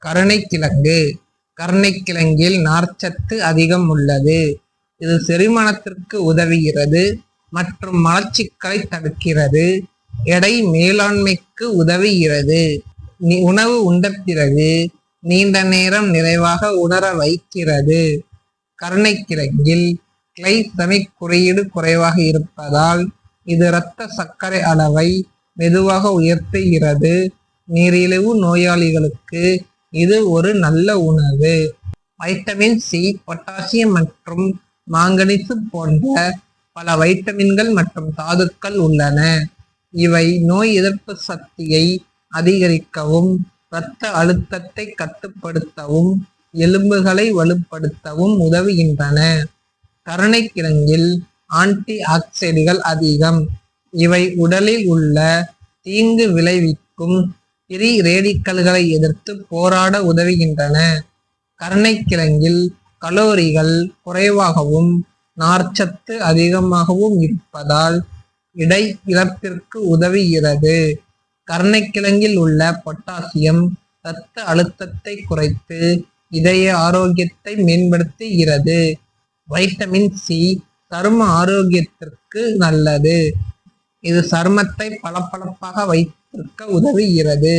கருணைக்கிழங்கு. கருணைக்கிழங்கில் நார்ச்சத்து அதிகம் உள்ளது. இது செரிமானத்திற்கு உதவுகிறது மற்றும் மலச்சிக்கலை தடுக்கிறது. எடை மேலாண்மைக்கு உதவுகிறது. உணவு உண்ட பிறகு நீண்ட நேரம் நிறைவாக உணர வைக்கிறது. கருணைக்கிழங்கில் கிளைசமிக் குறியீடு குறைவாக இருப்பதால் இது இரத்த சர்க்கரை அளவை மெதுவாக உயர்த்துகிறது. நீரிழிவு நோயாளிகளுக்கு இது ஒரு நல்ல உணவு. வைட்டமின் சி, பொட்டாசியம் மற்றும் மாங்கனீசு போன்ற பல வைட்டமின்கள் மற்றும் தாதுக்கள் உள்ளன. இவை நோய் எதிர்ப்பு சக்தியை அதிகரிக்கவும், இரத்த அழுத்தத்தை கட்டுப்படுத்தவும், எலும்புகளை வலுப்படுத்தவும் உதவுகின்றன. கருணைக்கிழங்கில் ஆன்டி ஆக்சிடென்ட்கள் அதிகம். இவை உடலில் உள்ள தீங்கு விளைவிக்கும் ஃப்ரீ ரேடிக்கல்களை எதிர்த்து போராட உதவுகின்றன. கருணைக்கிழங்கில் கலோரிகள் குறைவாகவும் நார்ச்சத்து அதிகமாகவும் இருப்பதால் இடை இழப்பிற்கு உதவுகிறது. கருணைக்கிழங்கில் உள்ள பொட்டாசியம் இரத்த அழுத்தத்தை குறைத்து இதய ஆரோக்கியத்தை மேம்படுத்துகிறது. வைட்டமின் சி சரும ஆரோக்கியத்திற்கு நல்லது. இது சருமத்தை பளபளப்பாக வைத்திருக்க உதவுகிறது.